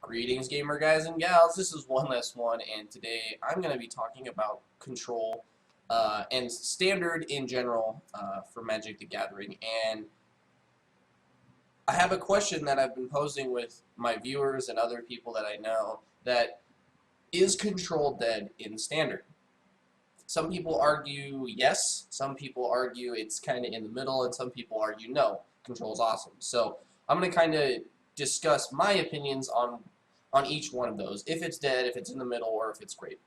Greetings, gamer guys and gals. This is One Less One, and today I'm going to be talking about control and standard in general for Magic the Gathering. And I have a question that I've been posing with my viewers and other people that I know: that is control dead in standard? Some people argue yes, some people argue it's kind of in the middle, and some people argue no, control is awesome. So I'm going to kind of discuss my opinions on each one of those, if it's dead, if it's in the middle, or if it's great.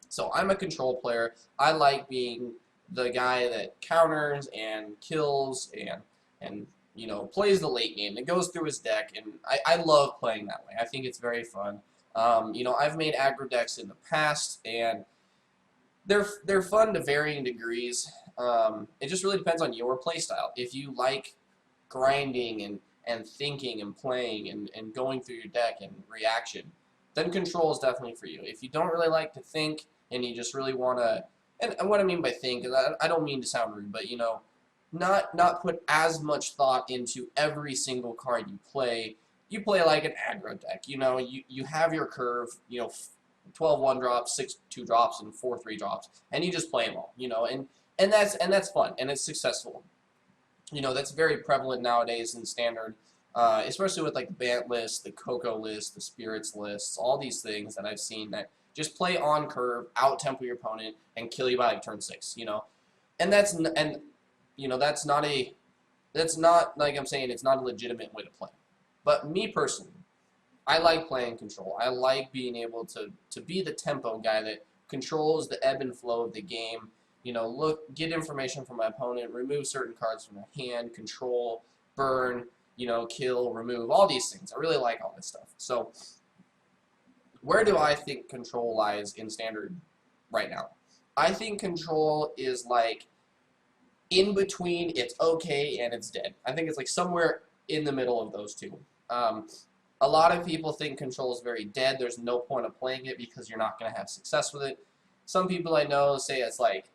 So I'm a control player. I like being the guy that counters and kills and plays the late game and goes through his deck, and I love playing that way. I think it's very fun. I've made aggro decks in the past, and they're fun to varying degrees. It just really depends on your playstyle. If you like grinding and thinking and playing and going through your deck and reaction, then control is definitely for you. If you don't really like to think and you just really want to, and what I mean by think is I don't mean to sound rude, but not put as much thought into every single card you play. You play like an aggro deck. You have your curve, 12 1-drops, 6 2-drops, and 4 3-drops, and you just play them all, and that's fun, and it's successful. That's very prevalent nowadays in standard, especially with like the Bant list, the Coco list, the Spirits lists, all these things that I've seen that just play on curve, out tempo your opponent, and kill you by like turn 6. And that's not like I'm saying it's not a legitimate way to play. But me personally, I like playing control. I like being able to be the tempo guy that controls the ebb and flow of the game. Get information from my opponent, remove certain cards from my hand, control, burn, kill, remove, all these things. I really like all this stuff. So where do I think control lies in standard right now? I think control is like in between it's okay and it's dead. I think it's like somewhere in the middle of those two. A lot of people think control is very dead. There's no point of playing it because you're not going to have success with it. Some people I know say it's like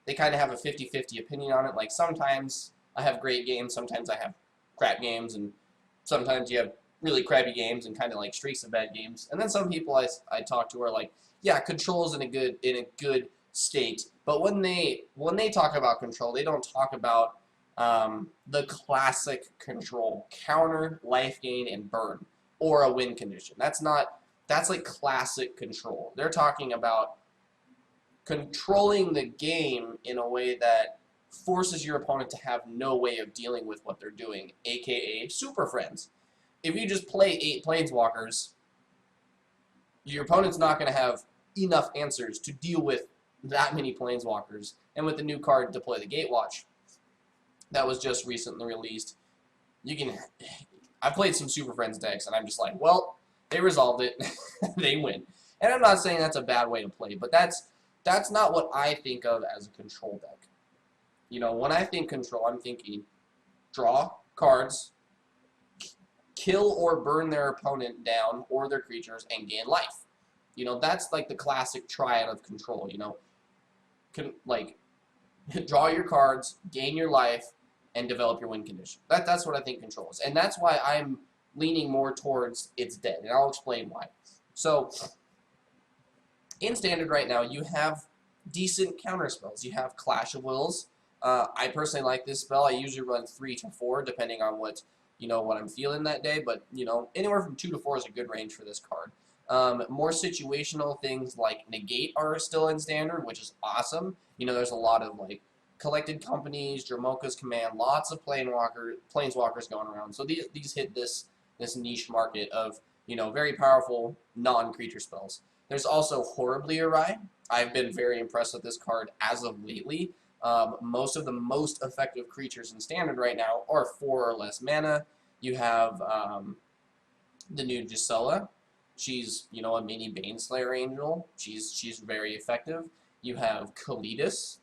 they kind of have a 50-50 opinion on it. Like sometimes I have great games, sometimes I have crap games, and sometimes you have really crappy games and kind of like streaks of bad games. And then some people I talk to are like, yeah, control's in a good state. But when they talk about control, they don't talk about the classic control: counter, life gain, and burn, or a win condition. That's like classic control. They're talking about controlling the game in a way that forces your opponent to have no way of dealing with what they're doing, aka Super Friends. If you just play 8 Planeswalkers, your opponent's not going to have enough answers to deal with that many Planeswalkers. And with the new card, Deploy the Gatewatch, that was just recently released, I played some Super Friends decks, and I'm just like, well, they resolved it. They win. And I'm not saying that's a bad way to play, but that's not what I think of as a control deck. When I think control, I'm thinking draw cards, kill or burn their opponent down or their creatures, and gain life. That's like the classic triad of control. Draw your cards, gain your life, and develop your win condition. That's what I think control is. And that's why I'm leaning more towards it's dead, and I'll explain why. So in standard right now, you have decent counter spells. You have Clash of Wills. I personally like this spell. I usually run 3 to 4, depending on what I'm feeling that day. But anywhere from 2 to 4 is a good range for this card. More situational things like Negate are still in standard, which is awesome. There's a lot of like Collected Companies, Dromoka's Command, lots of planeswalkers going around. So these hit this niche market of very powerful non-creature spells. There's also Horribly Awry. I've been very impressed with this card as of lately. Most of the most effective creatures in standard right now are 4 or less mana. You have the new Gisela. She's a mini Baneslayer Angel. She's very effective. You have Kalidas.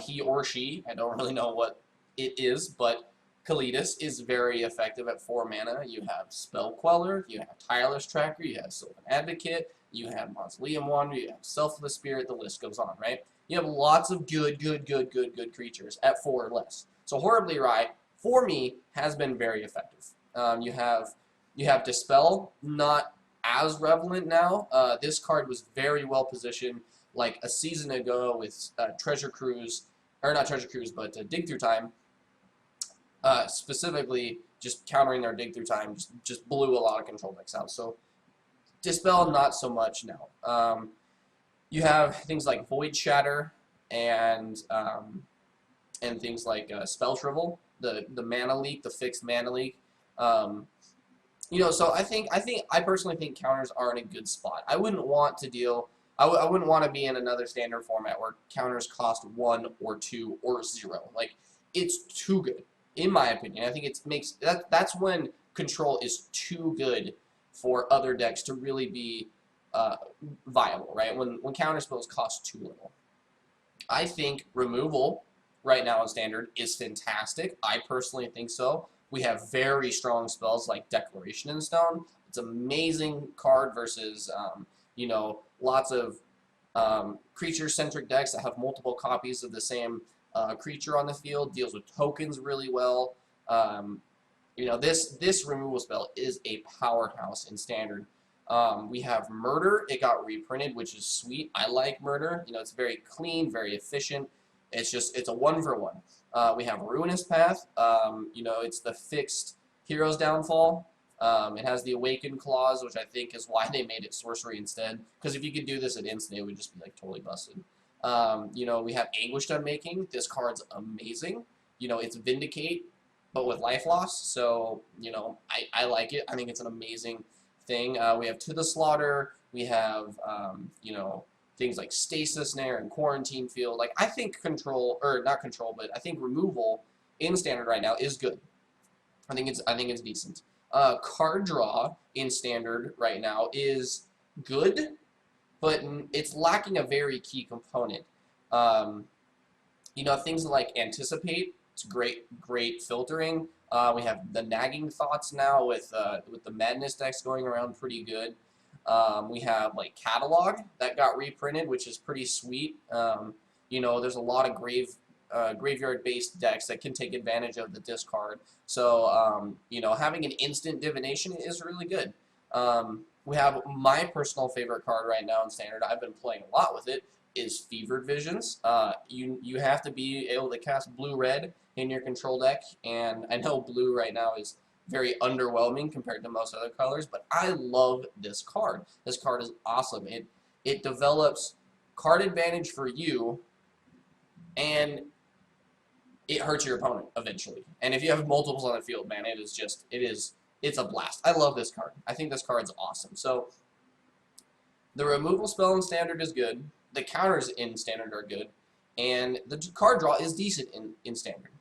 He or she, I don't really know what it is, but Kalidas is very effective at 4 mana. You have Spell Queller, you have Tireless Tracker, you have Sylvan Advocate, you have Mausoleum Wanderer, you have Selfless Spirit, the list goes on, right? You have lots of good creatures at 4 or less. So Horribly Awry, for me, has been very effective. You have You have Dispel, not as relevant now. This card was very well positioned like a season ago with Treasure Cruise, or not Treasure Cruise, but Dig Through Time. Specifically, just countering their Dig Through Time just blew a lot of control decks out. So Dispel, not so much now. You have things like Void Shatter and things like Spell Shrivel, the mana leak, the fixed mana leak. So I personally think counters are in a good spot. I wouldn't want to deal. I wouldn't want to be in another standard format where counters cost 1 or 2 or 0. Like, it's too good, in my opinion. I think that's when control is too good for other decks to really be viable, right? When counter spells cost too little. I think removal right now in standard is fantastic. I personally think so. We have very strong spells like Declaration in Stone. It's an amazing card versus, lots of creature-centric decks that have multiple copies of the same creature on the field. Deals with tokens really well. This removal spell is a powerhouse in standard. We have Murder. It got reprinted, which is sweet. I like Murder. It's very clean, very efficient. It's a 1-for-1. We have Ruinous Path. It's the fixed Hero's Downfall. It has the Awaken clause, which I think is why they made it sorcery instead. Because if you could do this at instant, it would just be like totally busted. We have Anguished Unmaking. This card's amazing. It's Vindicate, but with life loss. So, I like it. I think it's an amazing thing. We have To the Slaughter. We have, things like Stasis Snare and Quarantine Field. Like, I think not control, but I think removal in standard right now is good. I think it's decent. Card draw in standard right now is good, but it's lacking a very key component. Things like Anticipate. It's great filtering. We have the Nagging Thoughts now with the Madness decks going around pretty good. We have like Catalog that got reprinted, which is pretty sweet. There's a lot of graveyard-based decks that can take advantage of the discard. So, having an instant divination is really good. We have my personal favorite card right now in Standard. I've been playing a lot with it. Is Fevered Visions. You have to be able to cast blue-red in your control deck, and I know blue right now is very underwhelming compared to most other colors, but I love this card. This card is awesome. It develops card advantage for you, and it hurts your opponent eventually. And if you have multiples on the field, man, it's a blast. I love this card. I think this card's awesome. So the removal spell in standard is good. The counters in standard are good, and the card draw is decent in standard.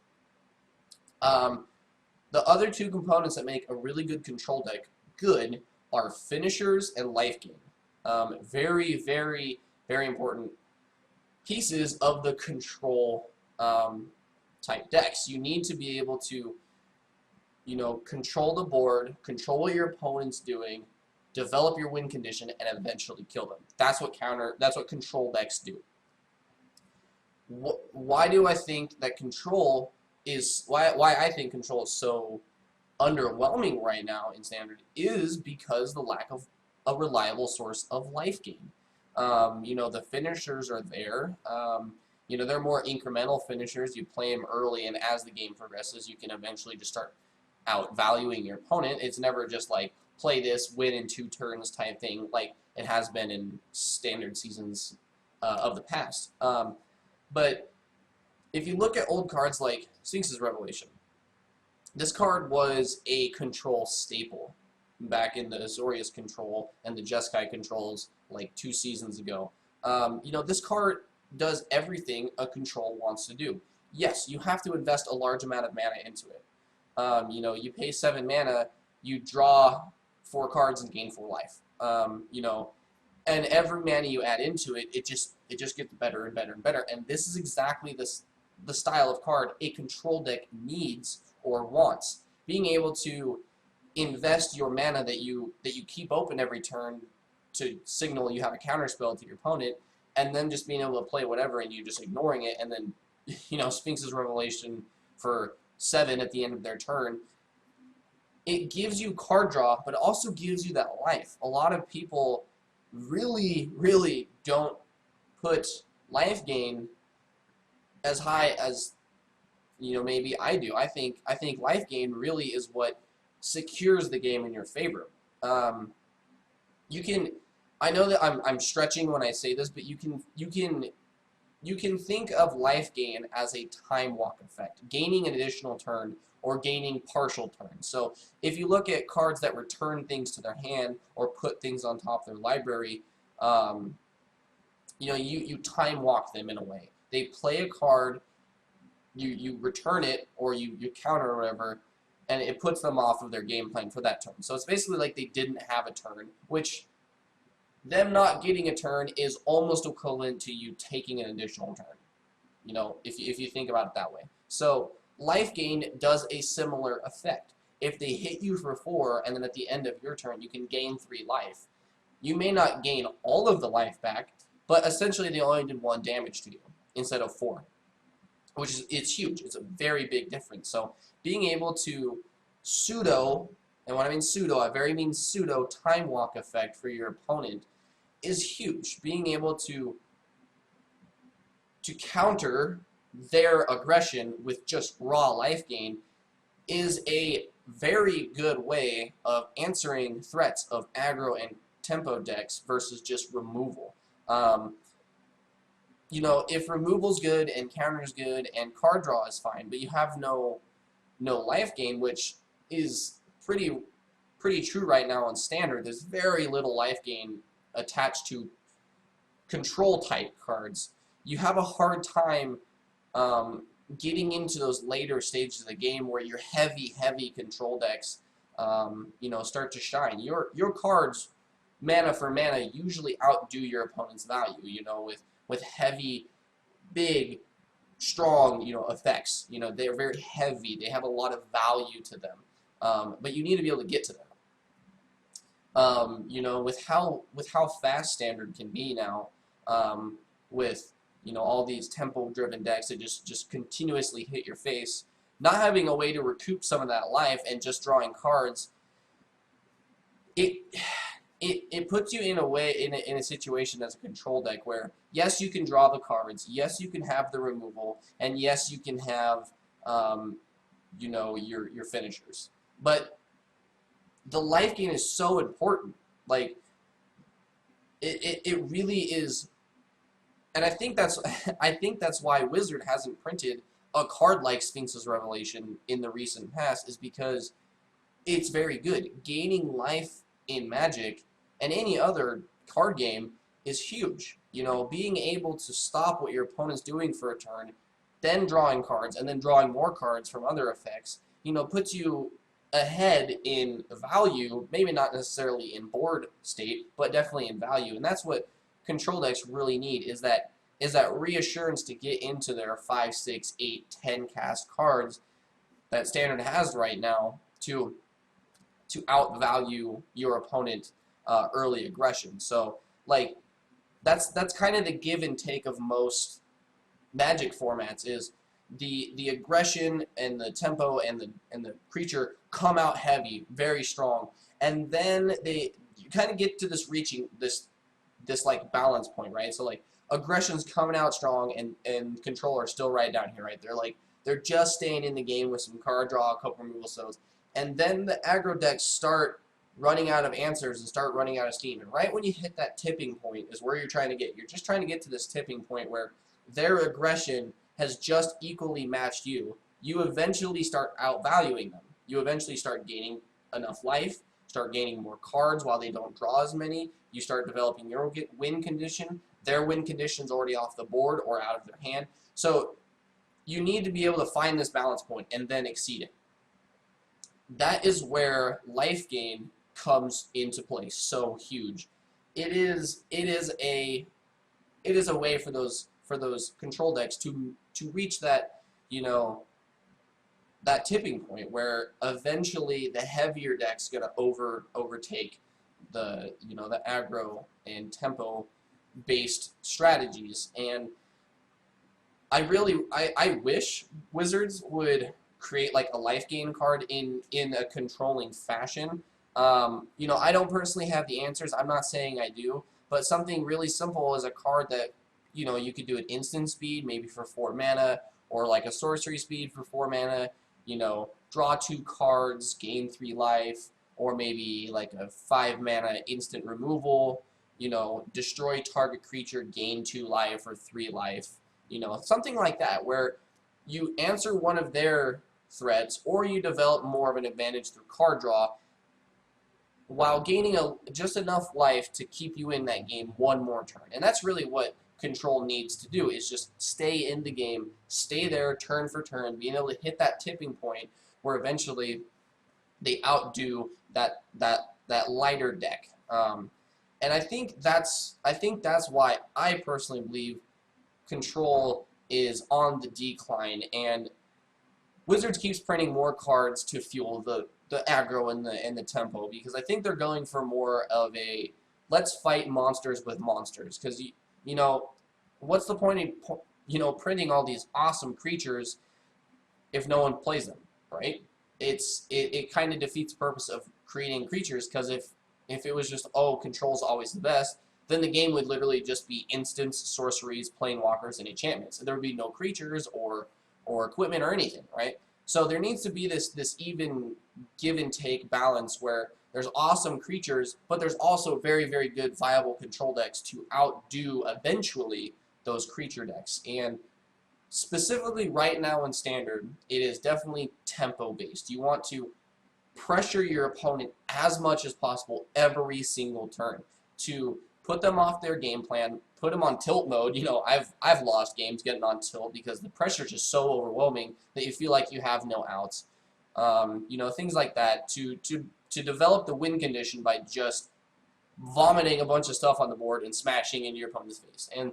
The other two components that make a really good control deck good are finishers and life gain. Very, very, very important pieces of the control type decks. You need to be able to, control the board, control what your opponent's doing, develop your win condition, and eventually kill them. That's what control decks do. Why do I think that control is why I think control is so underwhelming right now in standard is because the lack of a reliable source of life gain. The finishers are there. They're more incremental finishers. You play them early, and as the game progresses, you can eventually just start outvaluing your opponent. It's never just like play this, win in 2 turns type thing, like it has been in standard seasons of the past. But if you look at old cards like Sphinx's Revelation, this card was a control staple back in the Azorius control and the Jeskai controls like 2 seasons ago. This card does everything a control wants to do. Yes, you have to invest a large amount of mana into it. You pay 7 mana, you draw 4 cards and gain 4 life. And every mana you add into it, it just gets better and better and better. And this is exactly the style of card a control deck needs or wants. Being able to invest your mana that you keep open every turn to signal you have a counterspell to your opponent, and then just being able to play whatever and you just ignoring it, and then Sphinx's Revelation for 7 at the end of their turn. it gives you card draw, but it also gives you that life. A lot of people really, really don't put life gain as high as maybe I do. I think life gain really is what secures the game in your favor. Um, you can I know that I'm stretching when I say this, but you can think of life gain as a time walk effect, gaining an additional turn or gaining partial turns. So if you look at cards that return things to their hand or put things on top of their library, um, you time walk them in a way. They play a card, you return it, or you counter or whatever, and it puts them off of their game plan for that turn. So it's basically like they didn't have a turn, which them not getting a turn is almost equivalent to you taking an additional turn. If you think about it that way. So life gain does a similar effect. If they hit you for 4, and then at the end of your turn you can gain 3 life, you may not gain all of the life back, but essentially they only did 1 damage to you instead of 4, which is it's huge. It's a very big difference. So being able to pseudo, and when I mean pseudo, I very mean pseudo time walk effect for your opponent is huge. Being able to counter their aggression with just raw life gain is a very good way of answering threats of aggro and tempo decks versus just removal. Um, if removal's good and counter's good and card draw is fine, but you have no life gain, which is pretty true right now on standard. There's very little life gain attached to control type cards. You have a hard time getting into those later stages of the game where your heavy control decks start to shine. Your cards, mana for mana, usually outdo your opponent's value, with heavy, big, strong, effects. They're very heavy. They have a lot of value to them. But you need to be able to get to them. With how fast standard can be now, with all these tempo-driven decks that just continuously hit your face, not having a way to recoup some of that life and just drawing cards, it puts you in a situation as a control deck where yes, you can draw the cards, yes, you can have the removal, and yes, you can have your finishers, but the life gain is so important. Like it really is. And I think that's why Wizard hasn't printed a card like Sphinx's Revelation in the recent past, is because it's very good. Gaining life in Magic and any other card game is huge. Being able to stop what your opponent's doing for a turn, then drawing cards, and then drawing more cards from other effects, puts you ahead in value, maybe not necessarily in board state, but definitely in value. And that's what control decks really need, is that reassurance to get into their 5, 6, 8, 10 cast cards that standard has right now to outvalue your opponent early aggression. So like that's kind of the give and take of most Magic formats, is the aggression and the tempo and the creature come out heavy, very strong, and then you kind of get to this like balance point, right? So like aggression's coming out strong, and control are still right down here, right? They're just staying in the game with some card draw, a couple removal stones, and then the aggro decks start running out of answers and start running out of steam. And right when you hit that tipping point is where you're trying to get. You're just trying to get to this tipping point where their aggression has just equally matched you. You eventually start outvaluing them. You eventually start gaining enough life, start gaining more cards while they don't draw as many. You start developing your win condition. Their win condition's already off the board or out of their hand. So you need to be able to find this balance point and then exceed it. That is where life gain comes into play so huge. It is a way for those control decks to reach that that tipping point where eventually the heavier deck's gonna overtake the the aggro and tempo based strategies. And I wish Wizards would create like a life gain card in a controlling fashion. You know, I don't personally have the answers. I'm not saying I do, but something really simple is a card that, you know, you could do an instant speed, maybe for 4 mana, or like a sorcery speed for 4 mana, you know, draw 2 cards, gain 3 life, or maybe like a 5 mana instant removal, you know, destroy target creature, gain 2 life or 3 life, you know, something like that, where you answer one of their threats, or you develop more of an advantage through card draw, while gaining just enough life to keep you in that game one more turn. And that's really what Control needs to do, is just stay in the game, stay there turn for turn, being able to hit that tipping point where eventually they outdo that lighter deck. And I think that's why I personally believe Control is on the decline, and Wizards keeps printing more cards to fuel the aggro and the tempo, because I think they're going for more of a let's fight monsters with monsters, because you know, what's the point in, you know, printing all these awesome creatures if no one plays them, right? It kind of defeats the purpose of creating creatures, because if it was just, oh, Control's always the best, then the game would literally just be instants, sorceries, planeswalkers, and enchantments. And there would be no creatures or equipment or anything, right? So there needs to be this even give and take balance where there's awesome creatures, but there's also very, very good viable control decks to outdo eventually those creature decks. And specifically right now in Standard, it is definitely tempo based. You want to pressure your opponent as much as possible every single turn to put them off their game plan, put them on tilt mode. You know, I've lost games getting on tilt because the pressure is just so overwhelming that you feel like you have no outs. You know, things like that to develop the win condition by just vomiting a bunch of stuff on the board and smashing into your opponent's face. And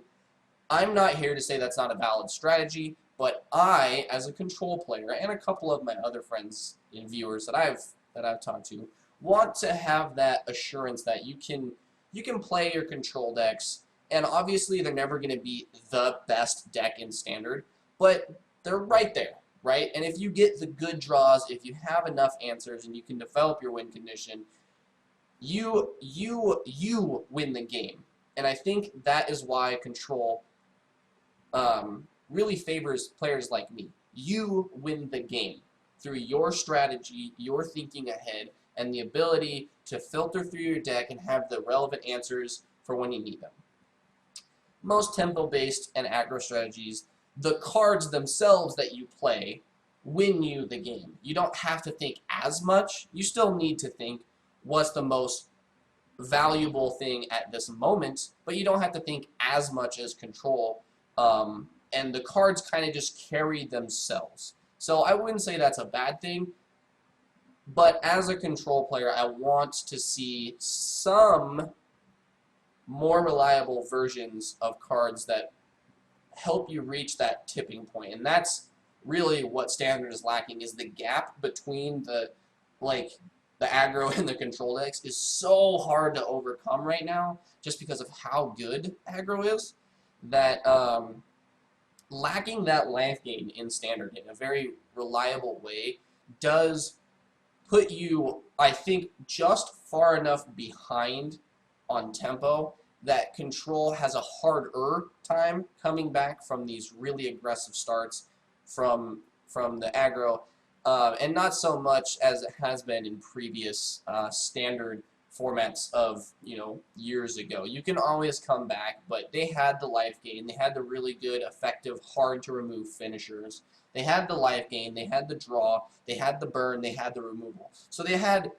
I'm not here to say that's not a valid strategy, but I, as a Control player, and a couple of my other friends and viewers that I've talked to, want to have that assurance that you can play your Control decks, and obviously they're never going to be the best deck in Standard, but they're right there, right? And if you get the good draws, if you have enough answers, and you can develop your win condition, you win the game. And I think that is why Control really favors players like me. You win the game through your strategy, your thinking ahead, and the ability to filter through your deck and have the relevant answers for when you need them. Most tempo-based and aggro strategies, the cards themselves that you play win you the game. You don't have to think as much. You still need to think what's the most valuable thing at this moment, but you don't have to think as much as Control. And the cards kind of just carry themselves. So I wouldn't say that's a bad thing, but as a Control player, I want to see some more reliable versions of cards that help you reach that tipping point. And that's really what Standard is lacking, is the gap between the aggro and the Control decks is so hard to overcome right now, just because of how good aggro is, that lacking that life gain in Standard in a very reliable way does put you, I think, just far enough behind on tempo that Control has a harder time coming back from these really aggressive starts from the aggro, and not so much as it has been in previous Standard formats of, you know, years ago. You can always come back, but they had the life gain, they had the really good, effective, hard to remove finishers, they had the life gain, they had the draw, they had the burn, they had the removal. So they had,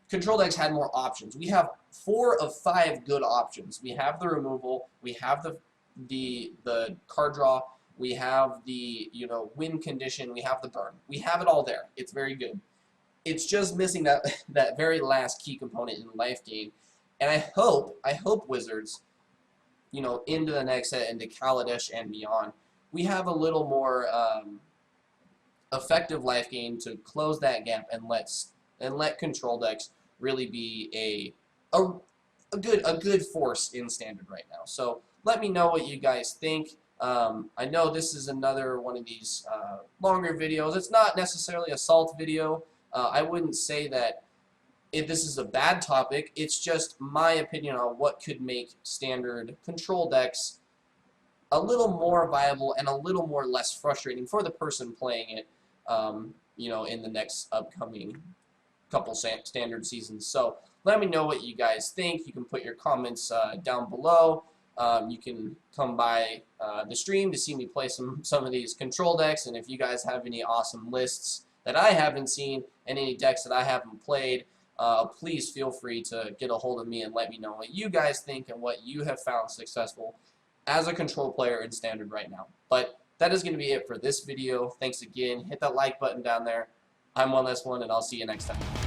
Control decks had more options. We have 4 of 5 good options. We have the removal, we have the card draw, we have the, you know, win condition, we have the burn. We have it all there. It's very good. It's just missing that very last key component in life gain. And I hope Wizards, you know, into the next set, into Kaladesh and beyond, we have a little more effective life gain to close that gap and let Control decks really be a good force in Standard right now. So let me know what you guys think. I know this is another one of these longer videos. It's not necessarily a salt video. I wouldn't say that if this is a bad topic. It's just my opinion on what could make standard control decks a little more viable and a little more less frustrating for the person playing it, in the next upcoming couple standard seasons. So let me know what you guys think. You can put your comments down below. You can come by the stream to see me play some of these control decks, and if you guys have any awesome lists that I haven't seen and any decks that I haven't played, please feel free to get a hold of me and let me know what you guys think and what you have found successful as a control player in standard right now. But that is going to be it for this video. Thanks again. Hit that like button down there. I'm OneLess1, and I'll see you next time.